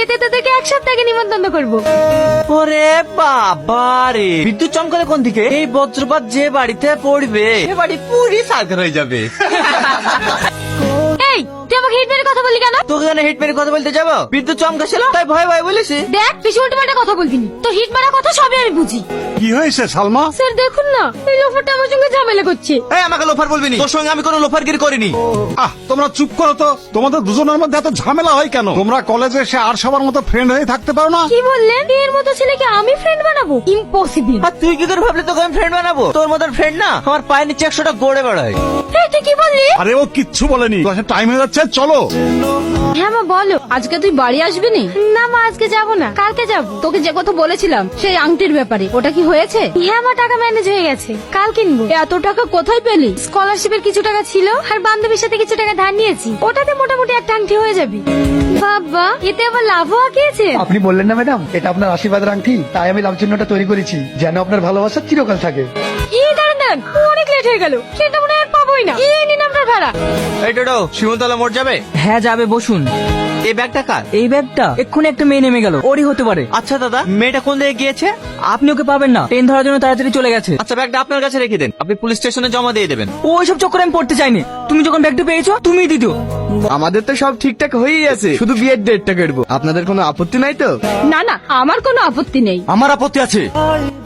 বিয়েতে তোদেরকে এক সপ্তাহ আগে নিমন্ত্রণ করবো। ওরে বাবা রে, বিদ্যুৎ চমকালে কোন দিকে? এই বজ্রপাত যে বাড়িতে পড়বে সে বাড়ি পুরি সাগর হয়ে যাবে। এই তুই আমাকে হিট মেরে কথা বললি কেন? তোকে কেন হিট মেরে কথা বলতে যাবো? বিদ্যুৎ চমকাছিল তাই ভয় ভয় বলেছি। দেখ বেশি উল্টো পাল্টা কথা বলবি না, তো হিট মারা কথা সবই আমি বুঝি। কি হয়েছে সালমা? স্যার দেখুন না, এই লোফারটা আমার সঙ্গে ঝামেলা করছে। এই আমাকে লোফার বলবি না, তোর সঙ্গে আমি কোনো লোফারগিরি করিনি। তোমরা চুপ করো তো। তোমাদের দুজনের মধ্যে এত ঝামেলা হয় কেন? তোমরা কলেজে এসে আর সবার মতো ফ্রেন্ড হয়ে থাকতে পারো না? কি বললেন? এর মতো ছেলেকে আমি ফ্রেন্ড বানাবো? ইম্পসিবল। আর তুই কি করে ভাবলি তোকে আমি ফ্রেন্ড বানাবো? তোর মতন ফ্রেন্ড না আমার পায়ের নিচে 100টা গড়ে বেড়ায়। এই তুই কি বললি? আরে ও কিচ্ছু বলেনি। ক্লাসে টাইম হয়ে যাচ্ছে, চলো। হ্যাঁ মা বলো, আজকে তুই বাড়ি আসবি নি? না মা আজকে যাব না, কালকে যাব। তোকে যে কথা বলেছিলাম সেই আংটির ব্যাপারে, ওটা কি হয়েছে? হ্যাঁ মা টাকা ম্যানেজ হয়ে গেছে, কাল কিনবো। এত টাকা কোথায় পেলি? স্কলারশিপের কিছু টাকা ছিল আর বান্ধবীর সাথে কিছু টাকা ধার নিয়েছি, ওটাতে মোটামুটি একটা আংটি হয়ে যাবে। বাবা এতে আবার লাভও আঁকিয়েছে। আপনি বললেন না ম্যাডাম এটা আপনার আশীর্বাদের আংটি, তাই আমি লাভ চিহ্নটা তৈরি করেছি যেন আপনার ভালোবাসা চিরকাল থাকে। দাঁড়ান দাঁড়ান, অনেক লেট হয়ে গেল, সেটা মনে হয় আর পাবোই না। এই নিন আপনার ভাড়া। এই টোটো শিমুলতলা মোড় যাবে? হ্যাঁ যাবে, বসুন। এই ব্যাগটা কার? এই ব্যাগটা এক্ষুনি একটা মেয়ে নেমে গেল, ওরই হতে পারে। আচ্ছা দাদা, মেয়েটা কোন দিকে গিয়েছে? আপনি ওকে পাবেন না, ট্রেন ধরার জন্য তাড়াতাড়ি চলে গেছে। আচ্ছা ব্যাগটা আপনার কাছে রেখে দেন, আপনি পুলিশ স্টেশনে জমা দিয়ে দেবেন। ওইসব চক্করে আমি পড়তে চাইনি, তুমি যখন ব্যাগটা পেয়েছো তুমিই দিত। আমাদের তো সব ঠিকঠাক হয়েই আছে, শুধু বিয়ের ডেটটা করবো। আপনাদের কোনো আপত্তি নাই তো? না না, আমার কোনো আপত্তি নেই। আমার আপত্তি আছে।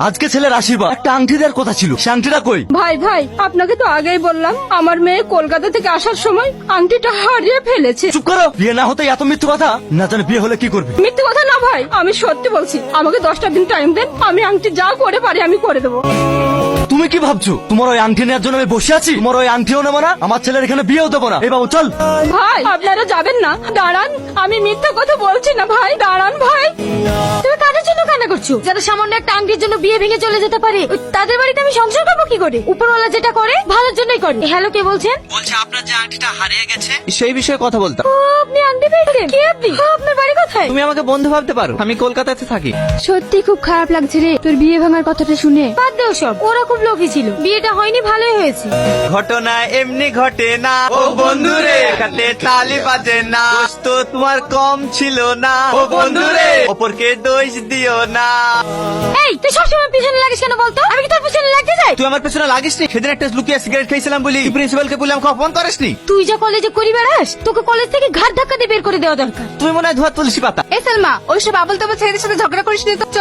আজকে ছেলের আশীর্বাদ, একটা আংটি দেওয়ার কথা ছিল, সে আংটিটা কই? ভাই ভাই আপনাকে তো আগেই বললাম, আমার মেয়ে কলকাতা থেকে আসার সময় আংটিটা হারিয়ে ফেলেছে। চুপ করো, বিয়ে না হতে এত মিথ্যে কথা? না জানে বিয়ে হলে কি করবে? মিথ্যে কথা না ভাই, আমি সত্যি বলছি। আমাকে 10টা দিন টাইম দেন, আমি আংটি যা করে পারি আমি করে দেবো। তুমি কি ভাবছো তোমার ওই আংটি নেওয়ার জন্য আমি বসে আছি? তোমার ওই আংটিও নেবো না, আমার ছেলের এখানে বিয়েও দেবো না। এই বাবু চল। ভাই আপনারা যাবেন না, দাঁড়ান, আমি মিথ্যে কথা বলছি না ভাই, দাঁড়ান ভাই। তুমি কাদের জন্য কান্না করছো? যারা সামান্য একটা আংটির জন্য বিয়ে ভেঙে চলে যেতে পারে, তাদের বাড়িতে আমি সংসার করবো কি করে? উপরওয়ালা যেটা করে ভালোর জন্যই করে। হ্যালো কে বলছেন? বলছে আপনার যে আংটিটা হারিয়ে গেছে সেই বিষয়ে কথা বলতাম। ও, আপনি আংটি পেয়েছেন? কে আপনি? আপনার বাড়ি কোথায়? তুমি আমাকে বন্ধু ভাবতে পারো, আমি কলকাতাতে থাকি। সত্যি খুব খারাপ লাগছে রে তোর বিয়ে ভাঙার কথাটা শুনে। বাদ দে সব, ওরা খুব লোভী ছিল, বিয়েটা হয়নি, ভালোই হয়েছে। ঘটনা এমনি ঘটে না ও বন্ধুরে, কাটে তালি বাজে না, দোষ তো তোমার কম ছিল না ও বন্ধুরে, অপরকে দোষ দিও না। এই তুই সবসময় পিছনে লাগিস কেন বলতো? আমি কি তোর পিছনে লাগতে যাই? তুই আমার পেছনে লাগিসনি? সেদিন একটা লুকিয়ে সিগারেট খেয়েছিলাম বলি প্রিন্সিপালকে বলে আমাকে অপমান করিসনি? তুই যা কলেজে করি বেড়াস, তোকে কলেজ থেকে ঘাট ধাক্কা দিয়ে বের করে দেওয়া দরকার। তুমি মনে হয় ধোয়া তুলসী পাতা। এই সালমা, ওইসব আবল তাবল ছেলেদের সাথে ঝগড়া করিস নি তো, চ।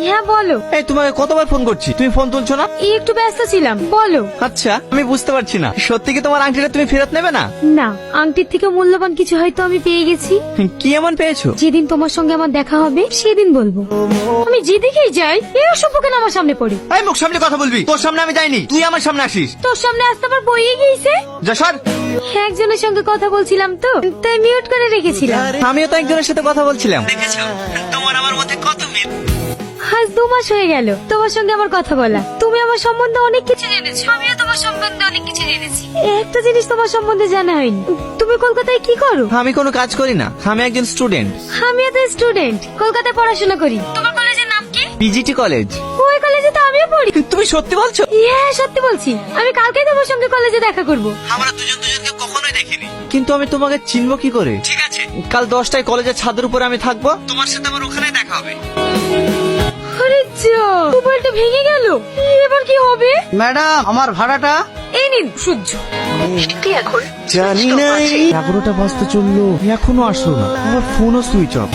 হ্যাঁ বলো। এই তোমাকে কতবার ফোন করছি, তুমি ফোন তুলছো না? একটু ব্যস্ত ছিলাম, বলো। আচ্ছা আমি বুঝতে পারছি না, সত্যি কি তোমার আংটিটা তুমি ফেরত নেবে না? না, আংটির থেকে মূল্যবান কিছু হয়তো আমি পেয়ে গেছি। কি এমন পেয়েছো? যেদিন তোমার সঙ্গে আমার দেখা হবে সেদিন বলবো। আমি যেদিকেই যাই এই অসভ্য কেন আমার সামনে পড়ে? এই মুখ সামনে কথা বলবি, তোর সামনে আমি যাইনি, তুই আমার সামনে আসিস। তোর সামনে আসতে আমার বইয়ে গিয়েছে। যা সর। একজনের সঙ্গে কথা বলছিলাম তো, তাই মিউট করে রেখেছিলাম। আমিও তো একজনের সাথে কথা বলছিলাম। দেখেছো তোমার আমার মধ্যে কত মিল। আজ 2 মাস হয়ে গেল তোমার সঙ্গে আমার কথা বলা। তুমি আমার সম্বন্ধে অনেক কিছু জেনেছো, আমিও তোমার সম্বন্ধে অনেক কিছু জেনেছি। একটা জিনিস তোমার সম্বন্ধে জানা হয়নি, তুমি কলকাতায় কি করো? আমি কোনো কাজ করি না, আমি একজন স্টুডেন্ট। আমিও তো স্টুডেন্ট, কলকাতায় পড়াশোনা করি। তোমার কলেজের নাম কি? PGT college. ওই কলেজে তো আমিও পড়ি। তুমি সত্যি বলছো? হ্যাঁ সত্যি বলছি, আমি কালকেই তোমার সঙ্গে কলেজে দেখা করব। আমরা দুজন দুজনকে কখনোই দেখিনি। কিন্তু আমি তোমাকে চিনবো কি করে? ঠিক আছে কাল 10টায় কলেজের ছাদের উপরে আমি থাকবো, তোমার সাথে আমার ওখানে দেখা হবে। আরে যা, মোবাইলটা ভেঙে গেল, এবার কি হবে? ম্যাডাম আমার ভাড়াটা। এই নিন সূর্য। জানি না 11টা বাজতে চললো, এখনো আসলো না, আমার ফোনও সুইচ অফ।